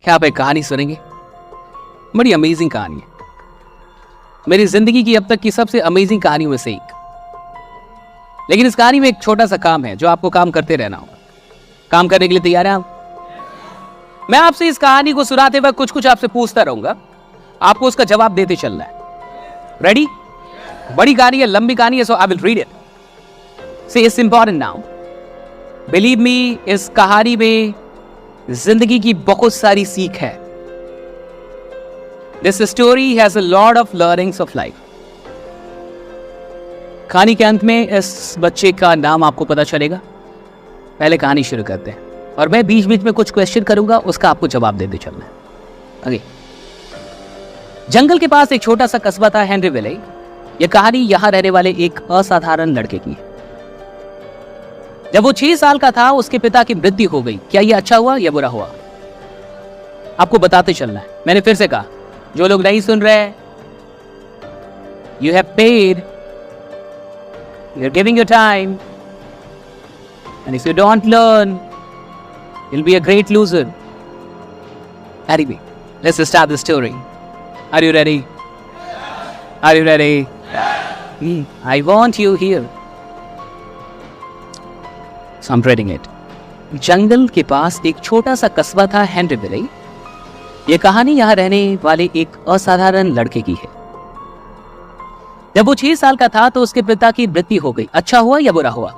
क्या आप एक कहानी सुनेंगे? बड़ी अमेजिंग कहानी है, मेरी जिंदगी की अब तक की सबसे अमेजिंग कहानियों में से एक। लेकिन इस कहानी में एक छोटा सा काम है जो आपको काम करते रहना होगा। काम करने के लिए तैयार हैं आप? मैं आपसे इस कहानी को सुनाते वक्त कुछ कुछ आपसे पूछता रहूंगा, आपको उसका जवाब देते चलना है। रेडी? बड़ी कहानी है, लंबी कहानी है, so I will read it. See it's important now, believe me, इस कहानी में जिंदगी की बहुत सारी सीख है। This story has a lot of learnings of life. कहानी के अंत में इस बच्चे का नाम आपको पता चलेगा। पहले कहानी शुरू करते हैं और मैं बीच बीच में कुछ क्वेश्चन करूंगा, उसका आपको जवाब देते चलना है। ओके। जंगल के पास एक छोटा सा कस्बा था, हेनरी विले। यह कहानी यहां रहने वाले एक असाधारण लड़के की है। जब वो 6 साल का था, उसके पिता की मृत्यु हो गई। क्या यह अच्छा हुआ या बुरा हुआ? आपको बताते चलना है। मैंने फिर से कहा, जो लोग नहीं सुन रहे, you have paid, you are giving your time, and if you don't learn, you'll be a great loser. Anyway, let's start the story. Are you ready? Are you ready? I want you here. So I'm reading it. जंगल के पास एक छोटा सा कस्बा था, Henry विले। यह कहानी यहां रहने वाले एक असाधारण लड़के की है। जब वो 6 साल का था तो उसके पिता की मृत्यु हो गई। अच्छा हुआ या बुरा हुआ?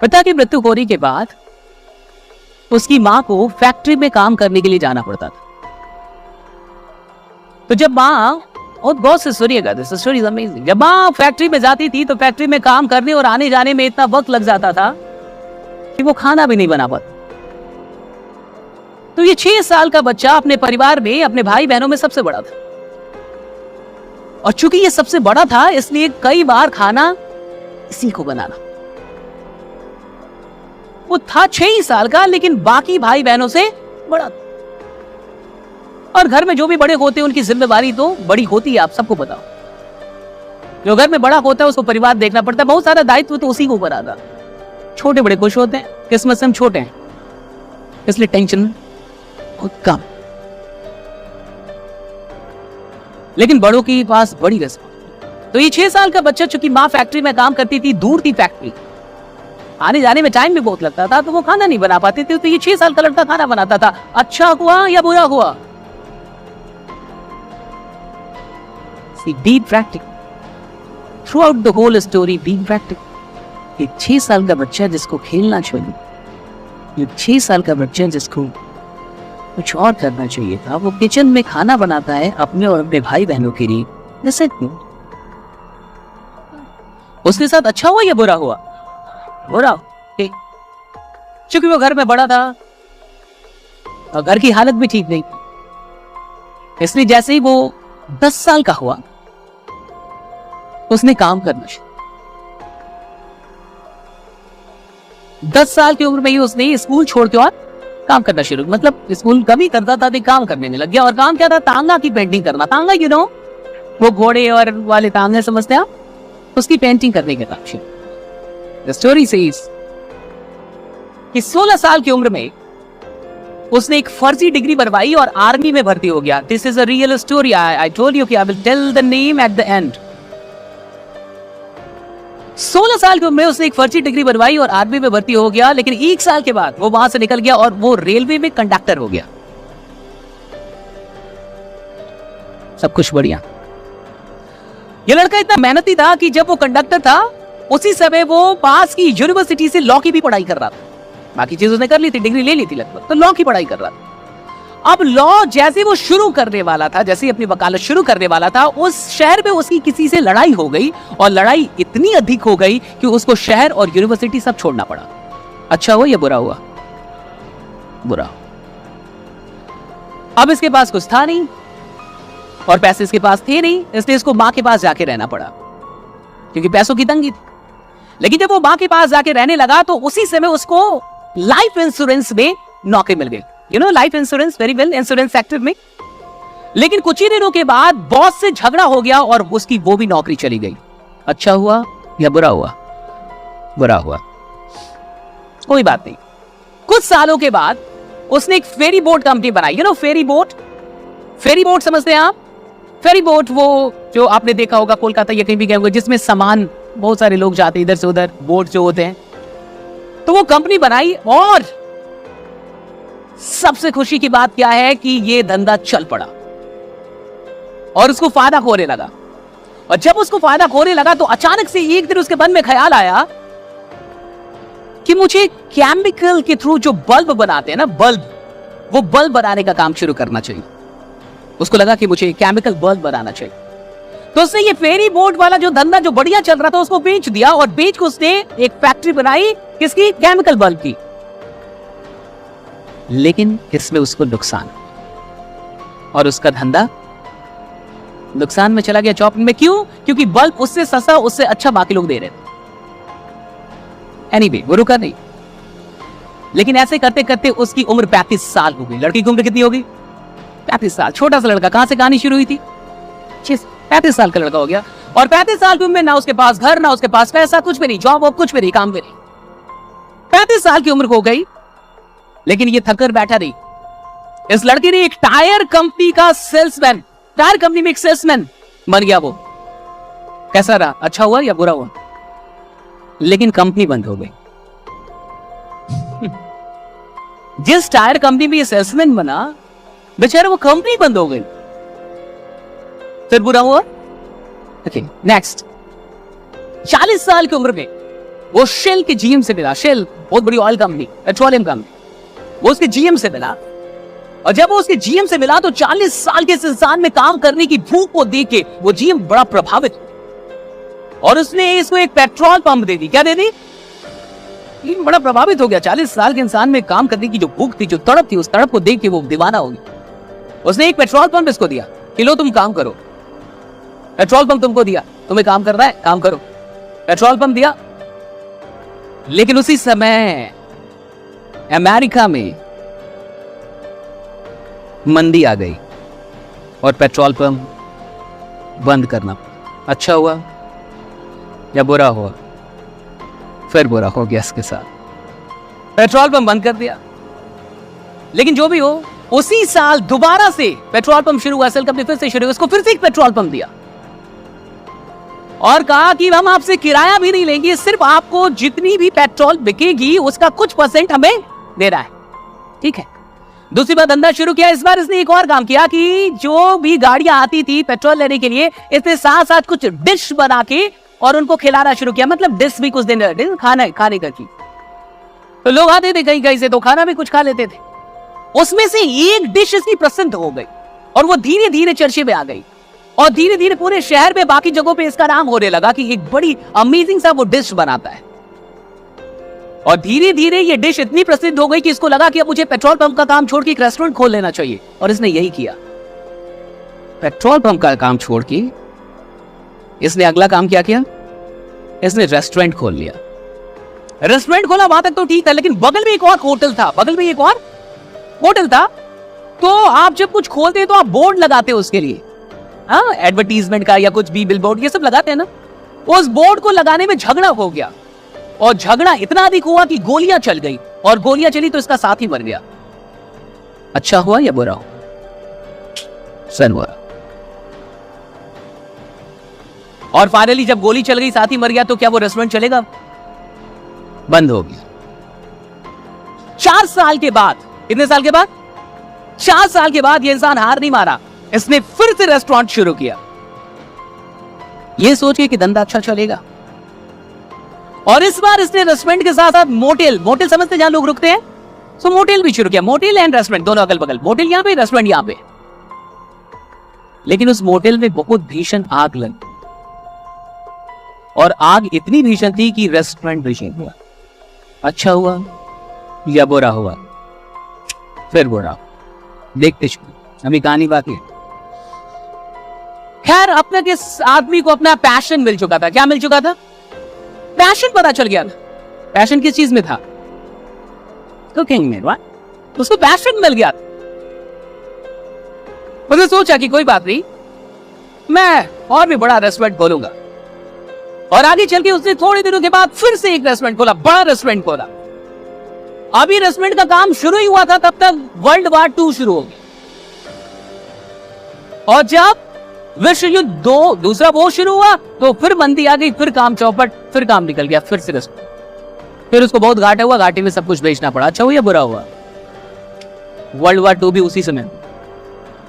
पिता की मृत्यु होने के बाद उसकी मां को फैक्ट्री में काम करने के लिए जाना पड़ता था। तो जब मां, और बहुत से सुनिएगा, दिस स्टोरी इज अमेजिंग। जब मां फैक्ट्री में जाती थी तो फैक्ट्री में काम करने और आने जाने में इतना वक्त लग जाता था कि वो खाना भी नहीं बना पाता। तो ये 6 साल का बच्चा अपने परिवार में, अपने भाई बहनों में सबसे बड़ा था। और चूंकि ये सबसे बड़ा था, इसलिए कई बार खाना इसी को बनाना। वो था 6 साल का, लेकिन बाकी भाई बहनों से बड़ा था। और घर में जो भी बड़े होते हैं उनकी जिम्मेदारी तो बड़ी होती है, आप सबको पता हो। जो घर में बड़ा होता है उसको परिवार देखना पड़ता है, बहुत सारा दायित्व तो उसी को ऊपर आता है। छोटे बड़े खुश होते हैं, किस्मत से हम छोटे हैं, इसलिए टेंशन बहुत कम। लेकिन बड़ों के पास बड़ी रिस्पांसिबिलिटी। तो ये 6 साल का बच्चा, चूंकि माँ फैक्ट्री में काम करती थी, दूर थी फैक्ट्री, आने जाने में टाइम भी बहुत लगता था, तो वो खाना नहीं बना पाते थे। तो ये 6 साल का लड़का खाना बनाता था। अच्छा हुआ या बुरा हुआ? See, be practical. Throughout the whole story, be practical. ये 6 साल का बच्चा जिसको खेलना चाहिए, ये 6 साल का बच्चा जिसको कुछ और करना चाहिए था, वो किचन में खाना बनाता है अपने और अपने भाई बहनों के लिए। जैसे उसके साथ अच्छा हुआ या बुरा हुआ? बुरा। चूंकि वो घर में बड़ा था और घर की हालत भी ठीक नहीं, इसलिए जैसे ही वो 10 साल का हुआ, उसने काम करना शुरू। 10 साल की उम्र में ही उसने स्कूल छोड़ के और काम करना शुरू, मतलब स्कूल कभी करता था, काम करने में लग गया। और काम क्या था? तांगा की पेंटिंग करना। तांगा, यू नो, वो घोड़े और वाले तांगे, समझते हैं आप? उसकी पेंटिंग करने के काम शुरू। The story says कि 16 साल की उम्र में उसने एक फर्जी डिग्री बनवाई और आर्मी में भर्ती हो गया। This is a real story. I told you कि I will tell the name at the end. 16 साल की उम्र में उसने एक फर्जी डिग्री बनवाई और आर्मी में भर्ती हो गया, लेकिन 1 साल के बाद वो वहां से निकल गया और वो रेलवे में कंडक्टर हो गया। सब कुछ बढ़िया। ये लड़का इतना मेहनती था कि जब वो कंडक्टर था, उसी समय वो पास की यूनिवर्सिटी से लॉ की भी पढ़ाई कर रहा था। बाकी चीज उसने कर ली थी, डिग्री ले ली थी लगभग, तो लॉ की पढ़ाई कर रहा था। अब लॉ जैसे वो शुरू करने वाला था, जैसे अपनी वकालत शुरू करने वाला था, उस शहर में उसकी किसी से लड़ाई हो गई और लड़ाई इतनी अधिक हो गई कि उसको शहर और यूनिवर्सिटी सब छोड़ना पड़ा। अच्छा हुआ या बुरा हुआ? बुरा। अब इसके पास कुछ था नहीं और पैसे इसके पास थे नहीं, इसलिए इसको मां के पास जाके रहना पड़ा, क्योंकि पैसों की तंगी थी। लेकिन जब वो मां के पास जाके रहने लगा तो उसी समय उसको लाइफ इंश्योरेंस में नौकरी मिल गई। You know, life insurance, very well, insurance sector में। लेकिन कुछ ही दिनों के बाद बॉस से झगड़ा हो गया और उसकी वो भी नौकरी चली गई। अच्छा हुआ या बुरा हुआ? बुरा हुआ। कोई बात नहीं। कुछ सालों के बाद उसने एक फेरी बोट कंपनी बनाई। You know ferry boat, ferry boat समझते हैं आप? फेरी बोट वो जो आपने देखा होगा कोलकाता या कहीं भी गए होंगे, जिसमें सामान बहुत सारे लोग जाते हैं इधर से उधर, बोट जो होते हैं। तो वो कंपनी बनाई और सबसे खुशी की बात क्या है कि ये धंधा चल पड़ा और उसको फायदा होने लगा। और जब उसको फायदा होने लगा तो अचानक से एक दिन उसके मन में ख्याल आया कि मुझे केमिकल के थ्रू जो बल्ब बनाते हैं ना, बल्ब, वो बल्ब बनाने का काम शुरू करना चाहिए। उसको लगा कि मुझे केमिकल बल्ब बनाना चाहिए। तो उसने ये फेरी बोट वाला जो धंधा जो बढ़िया चल रहा था उसको बेच दिया और बेच को उसने एक फैक्ट्री बनाई किसकी? केमिकल बल्ब की। लेकिन इसमें उसको नुकसान और उसका धंधा नुकसान में चला गया, चौपट में। क्यों? क्योंकि बल्ब उससे सस्ता, उससे अच्छा बाकी लोग दे रहे थे। एनीवे, वो रुका नहीं। लेकिन ऐसे करते करते उसकी उम्र 35 साल हो गई। लड़की की उम्र कितनी होगी? 35 साल। छोटा सा लड़का, कहां से कहानी शुरू हुई थी? 35 साल का लड़का हो गया। और 35 साल की उम्र में ना उसके पास घर, ना उसके पास पैसा, कुछ भी नहीं, जॉब वॉब कुछ भी नहीं, काम भी नहीं। 35 साल की उम्र हो गई, लेकिन ये थककर बैठा नहीं। इस लड़की ने एक टायर कंपनी का सेल्समैन, टायर कंपनी में एक सेल्समैन बन गया। वो कैसा रहा? अच्छा हुआ या बुरा हुआ? लेकिन कंपनी बंद हो गई। जिस टायर कंपनी में ये सेल्समैन बना, बेचारा वो कंपनी बंद हो गई। फिर बुरा हुआ? Okay, next. 40 साल की उम्र में वो शेल के जीएम से मिला। शेल बहुत बड़ी ऑयल कंपनी, पेट्रोलियम कंपनी, वो उसके जीएम से मिला। और जब वो उसके जीएम से मिला तो 40 साल के इस इंसान में काम करने की भूख को देख के वो जीएम बड़ा प्रभावित और उसने इसको एक पेट्रोल पंप दे दी। क्या दे दी? बड़ा प्रभावित हो गया। 40 साल के इंसान में काम करने की जो भूख थी, जो तड़प थी, उस तड़प को देख के वो दीवाना हो गया। उसने एक पेट्रोल पंप इसको दिया कि लो तुम काम करो। पेट्रोल पंप तुमको दिया, तुम्हें काम करना है, काम करो। पेट्रोल पंप दिया। लेकिन उसी समय अमेरिका में मंदी आ गई और पेट्रोल पंप बंद करना पड़ा। अच्छा हुआ या बुरा हुआ? फिर बुरा हो गया इसके साथ। पेट्रोल पंप बंद कर दिया। लेकिन जो भी हो, उसी साल दोबारा से पेट्रोल पंप शुरू हुआ, सेल कंपनी फिर से शुरू हुई, उसको फिर से एक पेट्रोल पंप दिया और कहा कि हम आपसे किराया भी नहीं लेंगे, सिर्फ आपको जितनी भी पेट्रोल बिकेगी उसका कुछ % हमें देना है। ठीक है। दूसरी बार धंधा शुरू किया। इस बार इसने एक और काम किया कि जो भी गाड़ियां आती थी पेट्रोल लेने के लिए, इसने साथ साथ कुछ डिश बना के और उनको खिलाना शुरू किया। मतलब डिश भी कुछ दिन खाने का चीज, तो लोग आते थे कहीं कहीं से तो खाना भी कुछ खा लेते थे। उसमें से एक डिश इसकी प्रसिद्ध हो गई और वो धीरे धीरे चर्चे में आ गई और धीरे धीरे पूरे शहर में बाकी जगहों पे इसका नाम होने लगा कि एक बड़ी अमेजिंग सा वो डिश बनाता है। और धीरे धीरे ये डिश इतनी प्रसिद्ध हो गई कि इसको लगा कि अब मुझे पेट्रोल पंप का काम छोड़ के एक रेस्टोरेंट खोल लेना चाहिए। और इसने यही किया। पेट्रोल पंप का काम छोड़ के इसने अगला काम क्या किया? इसने रेस्टोरेंट खोल लिया। रेस्टोरेंट खोला, वहां तक तो ठीक था, लेकिन बगल में एक और होटल था। बगल में एक और होटल था। तो आप जब कुछ खोलते हैं तो आप बोर्ड लगाते हो उसके लिए, हाँ, एडवर्टीजमेंट का या कुछ भी बिलबोर्ड ये सब लगाते हैं ना। उस बोर्ड को लगाने में झगड़ा हो गया और झगड़ा इतना अधिक हुआ कि गोलियां चल गई और गोलियां चली तो इसका साथी मर गया। अच्छा हुआ या बुरा हुआ? सन हुआ। और फाइनली जब गोली चल गई, साथी मर गया, तो क्या वो रेस्टोरेंट चलेगा? बंद हो गया। 4 साल के बाद, कितने साल के बाद? 4 साल के बाद ये इंसान हार नहीं मारा, इसने फिर से रेस्टोरेंट शुरू किया। ये सोचिए कि धंधा अच्छा चलेगा। और इस बार इसने रेस्टोरेंट के साथ साथ मोटेल, मोटेल समझते जहां लोग रुकते हैं, सो मोटेल भी शुरू किया। मोटेल एंड रेस्टोरेंट दोनों अगल बगल, मोटेल यहां पे, रेस्टोरेंट यहां पे। लेकिन उस मोटेल में बहुत भीषण आग लगी और आग इतनी भीषण थी कि रेस्टोरेंट भीषण हुआ। अच्छा हुआ या बुरा हुआ? फिर बुरा। देखते चलो, अभी कहानी बाकी है। खैर, अपने के आदमी को अपना पैशन मिल चुका था। क्या मिल चुका था? पैशन पता चल गया था। पैशन किस चीज में था? कुकिंग में। उसको पैशन मिल गया। उसने सोचा कि कोई बात नहीं, मैं और भी बड़ा रेस्टोरेंट खोलूंगा। और आगे चल के उसने थोड़े दिनों के बाद फिर से एक रेस्टोरेंट खोला, बड़ा रेस्टोरेंट खोला। अभी रेस्टोरेंट का काम शुरू ही हुआ था, तब तक वर्ल्ड वार 2 शुरू हो गई। और जब विश्व युद्ध दूसरा वो शुरू हुआ तो फिर मंदी आ गई, फिर काम चौपट, फिर काम निकल गया, फिर से रेस्टोरेंट। फिर उसको बहुत घाटा हुआ, घाटे में सब कुछ बेचना पड़ा। अच्छा हुआ या बुरा हुआ? वर्ल्ड वार 2 भी उसी समय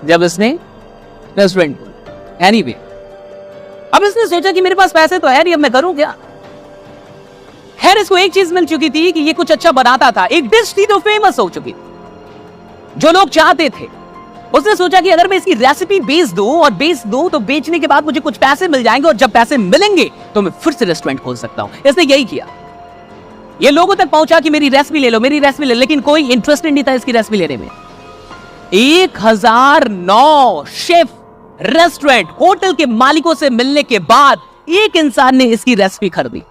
जब इसने रेस्टोरेंट खोला। एनीवे, अब इसने सोचा कि मेरे पास पैसे तो है नहीं, अब मैं करूं क्या? खैर, इसको एक चीज मिल चुकी थी कि ये कुछ अच्छा बनाता था, एक डिश थी तो फेमस हो चुकी थी, जो लोग चाहते थे। उसने सोचा कि अगर मैं इसकी रेसिपी बेच दूं तो बेचने के बाद मुझे कुछ पैसे मिल जाएंगे, और जब पैसे मिलेंगे तो मैं फिर से रेस्टोरेंट खोल सकता हूं। इसने यही किया। ये लोगों तक पहुंचा कि मेरी रेसिपी ले लो, मेरी रेसिपी ले लो, लेकिन कोई इंटरेस्टेड नहीं था इसकी रेसिपी लेने में। 1009 शेफ, रेस्टोरेंट, होटल के मालिकों से मिलने के बाद एक इंसान ने इसकी रेसिपी खरीदी,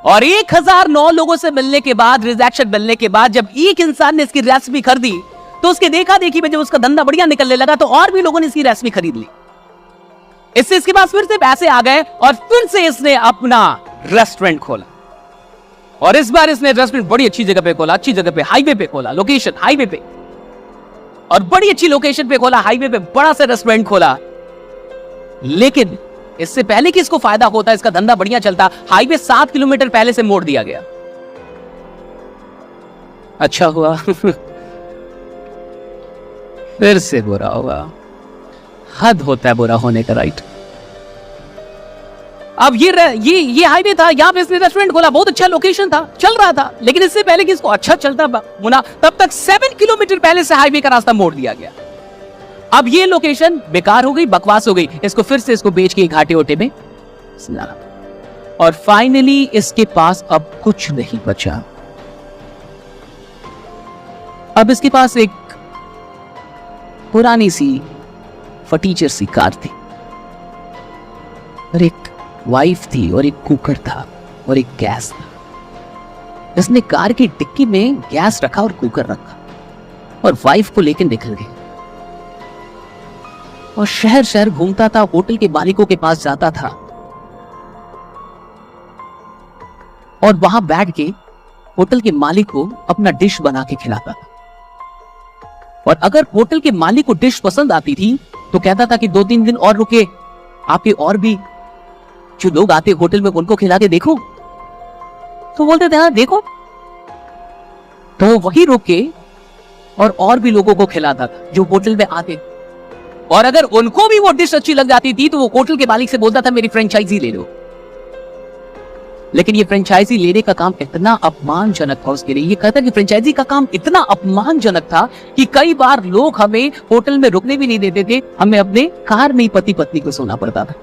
और 1009 लोगों से मिलने के बाद, रिजेक्शन मिलने के बाद, जब एक इंसान ने इसकी रेसिपी खरीदी तो उसके देखा देखी में जब उसका धंधा बढ़िया निकलने लगा तो और भी लोगों ने इसकी रेसिपी खरीद ली। इससे इसके पास फिर से पैसे आ गए और फिर से इसने अपना रेस्टोरेंट खोला। और इस बार इसने रेस्टोरेंट बड़ी अच्छी जगह पे खोला, अच्छी जगह पे, हाईवे पे खोला, लोकेशन हाईवे पे, और बड़ी अच्छी लोकेशन पे खोला, हाईवे पे बड़ा सा रेस्टोरेंट खोला। लेकिन इससे पहले कि इसको फायदा होता, इसका धंधा बढ़िया चलता, हाईवे 7 किलोमीटर पहले से मोड़ दिया गया। अच्छा हुआ फिर से बुरा हुआ। हद होता है बुरा होने का, राइट? अब ये हाईवे था, यहां पे इसने रेस्टोरेंट खोला, बहुत अच्छा लोकेशन था, चल रहा था। लेकिन इससे पहले कि इसको अच्छा चलता मुना, तब तक 7 किलोमीटर पहले से हाईवे का रास्ता मोड़ दिया गया। अब ये लोकेशन बेकार हो गई, बकवास हो गई। इसको फिर से इसको बेच के घाटे ओटे में, और फाइनली इसके पास अब कुछ नहीं बचा। अब इसके पास एक पुरानी सी फटीचर सी कार थी, और एक वाइफ थी, और एक कुकर था, और एक गैस था। इसने कार की डिक्की में गैस रखा और कुकर रखा, और वाइफ को लेकर निकल गए, और शहर शहर घूमता था, होटल के मालिकों के पास जाता था, और वहां बैठ के होटल के मालिक को अपना डिश बना के खिलाता था। और अगर होटल के मालिक को डिश पसंद आती थी तो कहता था कि 2-3 दिन और रुके, आपके और भी जो लोग आते होटल में उनको खिला के देखो। तो बोलते थे हाँ देखो, तो वही रुक के और भी लोगों को खिलाता था जो होटल में आते। और अगर उनको भी वो डिश अच्छी लग जाती थी तो वो होटल के मालिक से बोलता था मेरी फ्रेंचाइजी ले लो। लेकिन ये फ्रेंचाइजी लेने का काम इतना अपमानजनक था उसके लिए। ये कहता कि फ्रेंचाइजी का काम इतना अपमानजनक था कि कई बार लोग हमें होटल में रुकने भी नहीं देते थे, हमें अपने कार में पति पत्नी को सोना पड़ता था।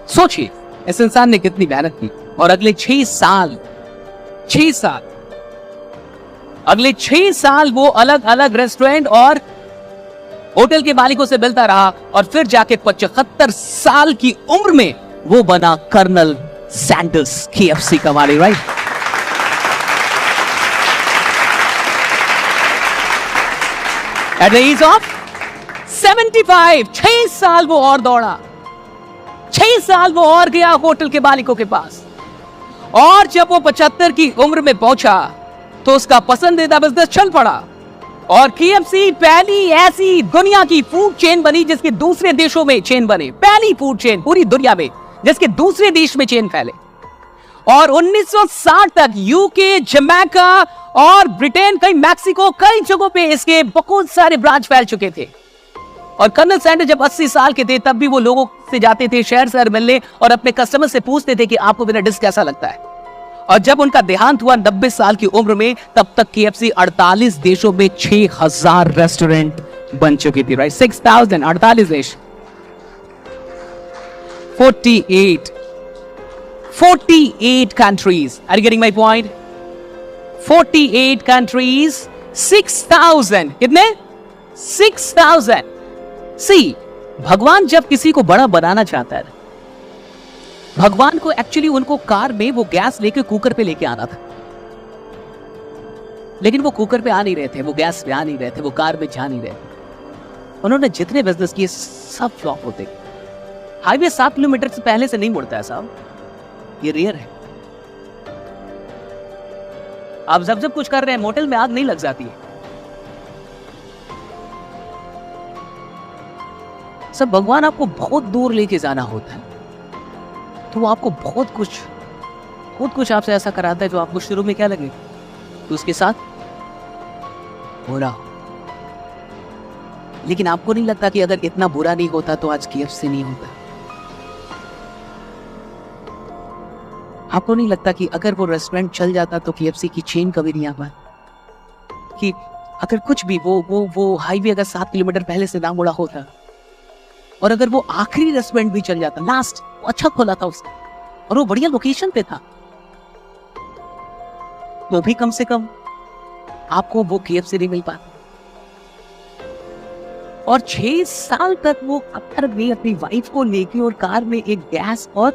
सोचिए इस इंसान ने कितनी मेहनत की, और अगले 6 साल वो अलग अलग रेस्टोरेंट और होटल के मालिकों से मिलता रहा, और फिर जाके 75 साल की उम्र में वो बना कर्नल सैंडर्स, KFC का मालिक, right? At the age of 75, 6 साल वो और दौड़ा, 6 साल वो और गया होटल के मालिकों के पास। और जब वो 75 की उम्र में पहुंचा तो उसका पसंदीदा बिजनेस चल पड़ा, और KFC पहली ऐसी दुनिया की फूड चेन बनी जिसके दूसरे देशों में चेन बने। पहली फूड चेन पूरी दुनिया में जिसके दूसरे देश में चेन फैले। और 1960 तक यूके, जमैका और ब्रिटेन, कई मैक्सिको, कई जगहों पे इसके बहुत सारे ब्रांच फैल चुके थे। और कर्नल सैंडर्स जब 80 साल के थे तब भी वो लोगों से जाते थे शहर शहर मिलने, और अपने कस्टमर से पूछते थे कि आपको मेरा डिश कैसा लगता है। और जब उनका देहांत हुआ 90 साल की उम्र में, तब तक KFC 48 देशों में 6000 रेस्टोरेंट बन चुकी थी, राइट? 6000, 48 देश, 48 countries. Are you getting my point? 48 countries, 6000, कितने? 6000. See, भगवान जब किसी को बड़ा बनाना चाहता है, भगवान को एक्चुअली उनको कार में वो गैस लेके कुकर पे लेके आना था, लेकिन वो कुकर पे आ नहीं रहे थे, वो गैस पे आ नहीं रहे थे, वो कार में जा नहीं रहे थे। उन्होंने जितने बिजनेस किए सब फ्लॉप होते, हाईवे 7 किलोमीटर से पहले से नहीं मुड़ता है साहब, ये रेयर है। आप जब कुछ कर रहे हैं, मोटेल में आग नहीं लग जाती है। सब भगवान आपको बहुत दूर लेके जाना होता है, तो वो आपको बहुत कुछ आपसे ऐसा कराता है जो आपको शुरू में क्या लगे तो उसके साथ बुरा। लेकिन आपको नहीं लगता कि अगर इतना बुरा नहीं होता तो आज KFC नहीं होता? आपको नहीं लगता कि अगर वो रेस्टोरेंट चल जाता तो KFC की चेन कभी नहीं आ पाती? कि अगर कुछ भी वो हाईवे अगर 7 किलोमीटर पहले से ना मुड़ा होता, और अगर वो आखिरी रेस्टोरेंट भी चल जाता, लास्ट, वो अच्छा खोला था उसने और वो बढ़िया लोकेशन पे था, तो भी कम से कम आपको वो KFC नहीं मिल पाता। और 6 साल तक वो अक्सर भी अपनी वाइफ को लेके और कार में एक गैस और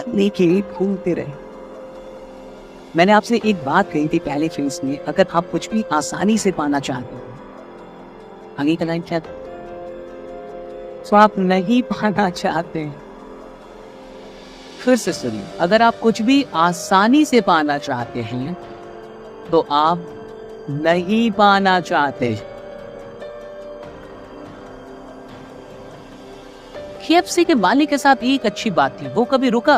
लेके घूमते रहे। मैंने आपसे एक बात कही थी पहले फेज में, अगर आप कुछ भी आसानी से पाना चाहते हो, आगे का लाइन क्या था? तो आप नहीं पाना चाहते हैं। फिर से सुनिए, अगर आप कुछ भी आसानी से पाना चाहते हैं तो आप नहीं पाना चाहते। KFC के मालिक के साथ एक अच्छी बात थी, वो कभी रुका।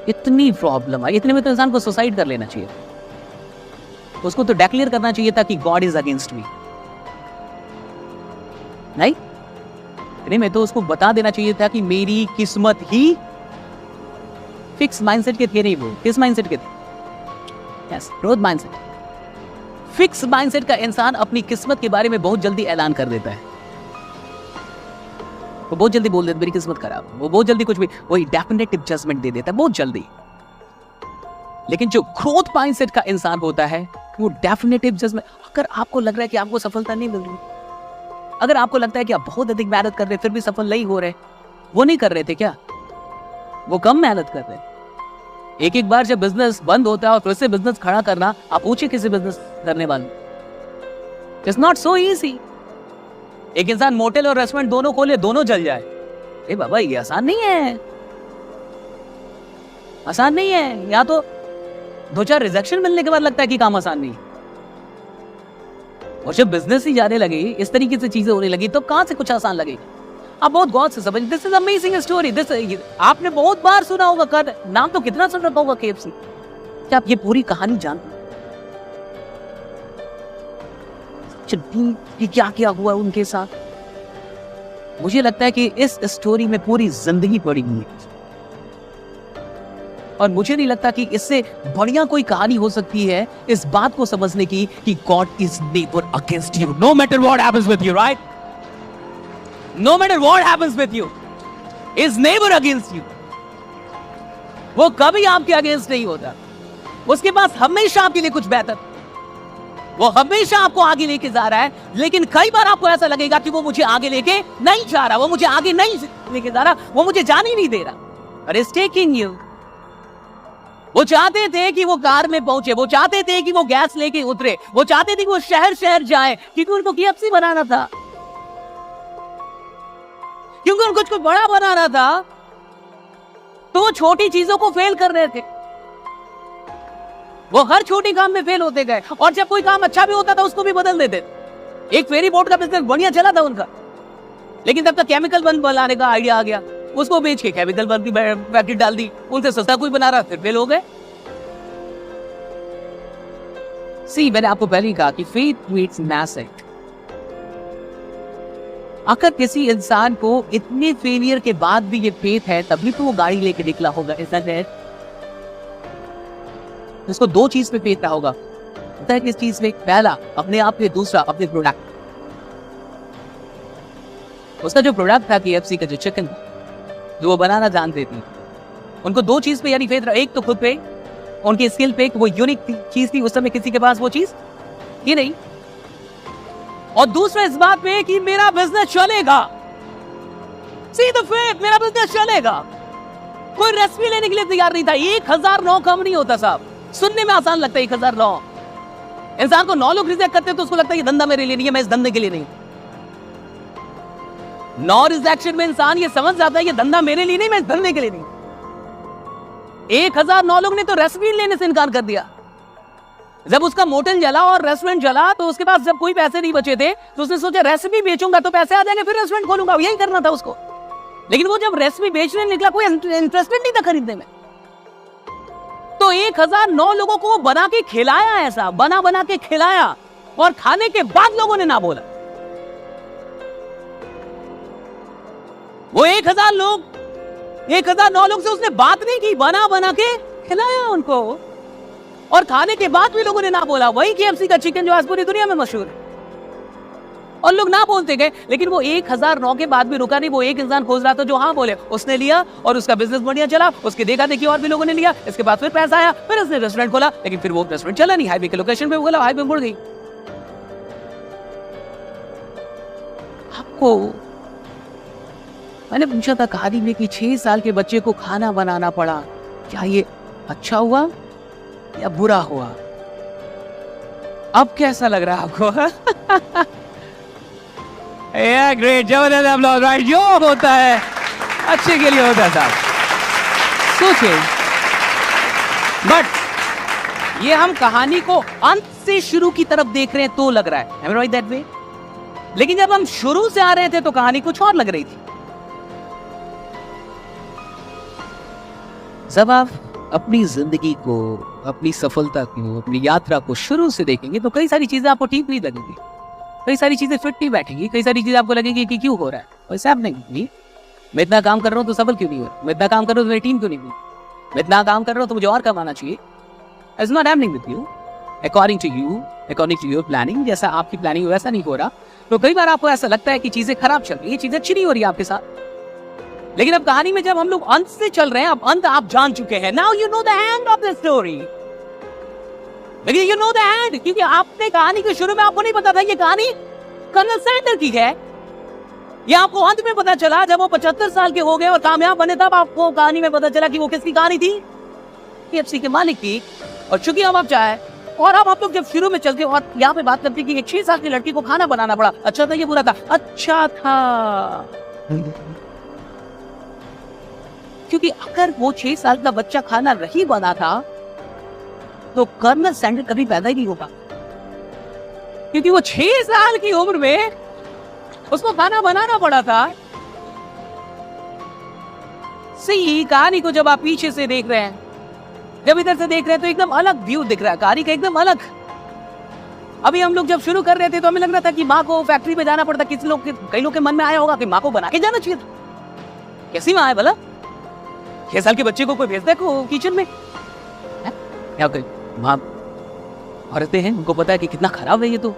इतनी प्रॉब्लम आई, इतने में तो इंसान को सुसाइड कर लेना चाहिए। उसको तो डिक्लेयर करना चाहिए था कि गॉड इज अगेंस्ट मी। नहीं मैं तो उसको बता देना चाहिए था कि मेरी किस्मत ही फिक्स माइंडसेट के थे। नहीं, वो किस माइंडसेट के थे? Yes, growth mindset. Fix mindset का इंसान अपनी किस्मत के बारे में बहुत जल्दी ऐलान कर देता है। वो बहुत जल्दी बोल देता है मेरी किस्मत खराब। वो बहुत जल्दी कुछ भी वही डेफिनेटिव जजमेंट दे देता है बहुत जल्दी। लेकिन जो ग्रोथ माइंडसेट का इंसान होता है वो डेफिनेटिव जजमेंट, अगर आपको लग रहा है कि आपको सफलता नहीं मिल रही, अगर आपको लगता है कि आप बहुत अधिक मेहनत कर रहे फिर भी सफल नहीं हो रहे, वो नहीं कर रहे थे क्या? वो कम मेहनत कर रहे। एक बार जब बिजनेस बंद होता है और फिर से बिजनेस खड़ा करना, आप पूछिए किसी बिजनेस करने वाले, इट्स नॉट सो इजी। एक इंसान मोटेल और रेस्टोरेंट दोनों खोले, दोनों जल जाए, ए बाबा ये आसान नहीं है, आसान नहीं है। या तो 2-4 रिजेक्शन मिलने के बाद लगता है कि काम आसान नहीं है, और जब बिजनेस ही जाने लगे, इस तरीके से चीजें होने लगी, तो कहां से कुछ आसान लगेगा? आप बहुत गौर से समझ। This is amazing story. This आपने बहुत बार सुना होगा, कर नाम तो कितना सुन रखा होगा KFC। क्या आप ये पूरी कहानी जानते कि क्या क्या हुआ उनके साथ? मुझे लगता है कि इस स्टोरी में पूरी जिंदगी पड़ी हुई है, और मुझे नहीं लगता कि इससे बढ़िया कोई कहानी हो सकती है इस बात को समझने की कि God is never against you, no matter what happens with you, right? No matter what happens with you, is never against you. वो कभी आपके अगेंस्ट नहीं होता। उसके पास हमेशा आपके लिए कुछ बेहतर, वो हमेशा आपको आगे लेके जा रहा है। लेकिन कई बार आपको ऐसा लगेगा कि वो मुझे आगे लेके नहीं जा रहा, वो मुझे आगे नहीं लेके जा रहा, वो मुझे जाने ही नहीं दे रहा, बट इज टेकिंग यू। वो चाहते थे कि वो कार में पहुंचे, वो चाहते थे कि वो गैस लेके उतरे, वो चाहते थे कि वो शहर शहर जाए, क्योंकि उनको KFC बनाना था, क्योंकि उनको कुछ बड़ा बनाना था। तो वो छोटी चीजों को फेल कर रहे थे, वो हर छोटी काम में फेल होते गए, और जब कोई काम अच्छा भी होता था उसको भी बदल देते। एक फेरी बोट का बिजनेस बढ़िया चला था उनका, लेकिन तब तक केमिकल बम बनाने का आइडिया आ गया, उसको बेच के केमिकल बम की फैक्ट्री डाल दी, उनसे सस्ता कोई बना रहा, फिर फेल हो गए। सी, मैंने आपको पहले ही कहा कि फेथ मीट्स मैसेज। अगर किसी इंसान को इतने फेलियर के बाद भी ये फेथ है, तभी तो वो गाड़ी लेके निकला होगा। इसको 2 चीज पे फेथ रहा होगा। पता है किस चीज में? पहला अपने आप पे, दूसरा अपने प्रोडक्ट। उसका जो प्रोडक्ट था KFC का, जो चिकन जो वो बनाना जानते थे, उनको 2 चीज पे यानी फेथ रहा। एक तो खुद पे, उनकी स्किल पे, वो यूनिक चीज थी, उस समय किसी के पास वो चीज ये नहीं, और दूसरा इस बात पे कि मेरा बिजनेस चलेगा। सी द फेथ, मेरा बिजनेस चलेगा। कोई रेसिपी लेने के लिए तैयार नहीं था। 1009 कम नहीं होता साहब, सुनने में आसान लगता है 1009, इंसान को 9 लोग रिजेक्ट करते हैं तो उसको लगता है ये धंधा मेरे लिए नहीं है, मैं इस धंधे के लिए नहीं। 9 रिजेक्शन में इंसान ये समझ जाता है ये धंधा मेरे लिए नहीं, मैं इस धंधे के लिए नहीं। 1009 लोग ने तो रेस्टोरेंट लेने से इनकार कर दिया। जब उसका मोटल जला और रेस्टोरेंट जला तो उसके पास जब कोई पैसे नहीं बचे थे तो उसने सोचा रेसिपी बेचूंगा तो पैसे आ जाएंगे, फिर रेस्टोरेंट खोलूंगा, यही करना था उसको। लेकिन वो जब रेसिपी बेचने निकला कोई इंटरेस्टेड नहीं था खरीदने में। तो 1009 लोगों को बना के खिलाया, ऐसा बना के खिलाया, और खाने के बाद लोगों ने ना बोला। वो 1009 लोग से उसने बात नहीं की, बना के खिलाया उनको, और खाने के बाद भी लोगों ने ना बोला। वही KFC का चिकन जो आज पूरी दुनिया में मशहूर है, और लोग ना बोलते गए। लेकिन वो 1009 के बाद भी रुका नहीं। वो एक इंसान खोज रहा था जो हाँ बोले, उसने लिया और उसका बिजनेस बढ़िया चला। उसके देखा देखी और भी लोगों ने लिया, इसके बाद फिर पैसा आया, फिर उसने रेस्टोरेंट खोला। लेकिन फिर वो रेस्टोरेंट चला नहीं, हाईवे के लोकेशन पे बोला, हाईवे मुड़ गई। आपको मैंने पूछा था कहानी में कि 6 साल के बच्चे को खाना बनाना पड़ा, क्या ये अच्छा हुआ या बुरा हुआ? अब कैसा लग रहा है आपको? ग्रेट, जबरदस्त अप्लॉज, राइट। जो होता है अच्छे के लिए होता है साहब, सोचिए। बट ये हम कहानी को अंत से शुरू की तरफ देख रहे हैं तो लग रहा है, am I right that way? लेकिन जब हम शुरू से आ रहे थे तो कहानी कुछ और लग रही थी। जब आप अपनी जिंदगी को, अपनी सफलता को, अपनी यात्रा को शुरू से देखेंगे तो कई सारी चीजें आपको ठीक नहीं लगेंगी, कई सारी चीजें फिट नहीं बैठेंगी, कई सारी चीजें आपको लगेगी कि क्यों हो रहा है, वैसे आप नहीं। मैं इतना काम कर रहा हूँ तो सफल क्यों नहीं हो रहा, मैं इतना काम कर रहा हूँ तो मेरी टीम क्यों नहीं हुई, मैं इतना काम कर रहा हूँ तो मुझे और कमाना चाहिए। It's not happening with you according to your planning. जैसा आपकी प्लानिंग वैसा नहीं हो रहा, तो कई बार आपको ऐसा लगता है कि चीजें खराब चल रही है, चीजें अच्छी नहीं हो रही है आपके साथ। लेकिन अब कहानी में जब हम लोग अंत से चल रहे हैं, अब अंत आप जान चुके हैं। Now you know the end of the story. लेकिन यू नो द एंड, क्योंकि आपने कहानी के शुरू में आपको नहीं पता था ये कहानी कर्नल सैंडर की है। ये आपको अंत में पता चला जब वो 75 साल के हो गए और कामयाब बने, तब आपको कहानी में पता चला कि वो किसकी कहानी थी, KFC के मालिक की। और चूंकि अब आप चाहे, और अब आप लोग जब शुरू में चलते और यहाँ पे बात करते कि एक 6 साल की लड़की को खाना बनाना पड़ा, अच्छा था ये बुरा था? अच्छा था, क्योंकि अगर वो 6 साल का बच्चा खाना नहीं बना था तो कर्नल सैंडर कभी पैदा ही नहीं होगा, क्योंकि वो 6 साल की उम्र में उसको खाना बनाना पड़ा था। सही कहानी को जब आप पीछे से देख रहे हैं, जब इधर से देख रहे हैं तो एकदम अलग व्यू दिख रहा है कहानी का, एकदम अलग। अभी हम लोग जब शुरू कर रहे थे तो हमें लग रहा था कि माँ को फैक्ट्री पे जाना पड़ता। कई लोग के मन में आया होगा कि माँ को बना के जाना चाहिए था। कैसी माँ है भला, 6 साल के बच्चे को कोई भेजता है किचन में? क्या कोई माँ औरतें हैं, उनको पता है कि कितना खराब है ये, तो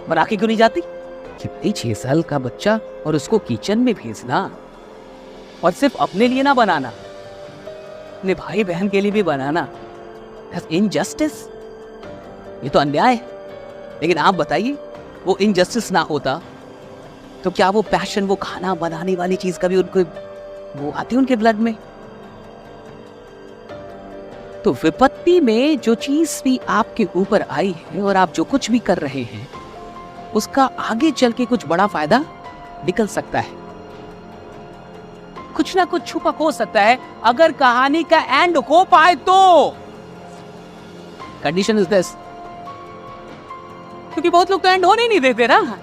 बना के क्यों नहीं जाती? कि भाई 6 साल का बच्चा और उसको किचन में भेजना, और सिर्फ अपने लिए ना बनाना, अपने भाई बहन के लिए भी बनाना, इनजस्टिस, ये तो अन्याय है। लेकिन आप बताइए, वो इनजस्टिस ना होता तो क्या वो पैशन, वो खाना बनाने वाली चीज कभी उनको वो आती उनके ब्लड में? तो विपत्ति में जो चीज भी आपके ऊपर आई है और आप जो कुछ भी कर रहे हैं, उसका आगे चल के कुछ बड़ा फायदा निकल सकता है, कुछ ना कुछ छुपा हो सकता है, अगर कहानी का एंड हो पाए तो। कंडीशन इज दिस, क्योंकि बहुत लोग तो एंड होने नहीं देते ना।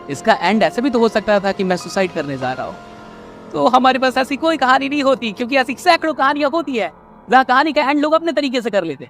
इसका एंड ऐसे भी तो हो सकता था कि मैं सुसाइड करने जा रहा हूं, तो हमारे पास ऐसी कोई कहानी नहीं होती, क्योंकि ऐसी सैकड़ों कहानियां होती है जहां कहानी का एंड लोग अपने तरीके से कर लेते।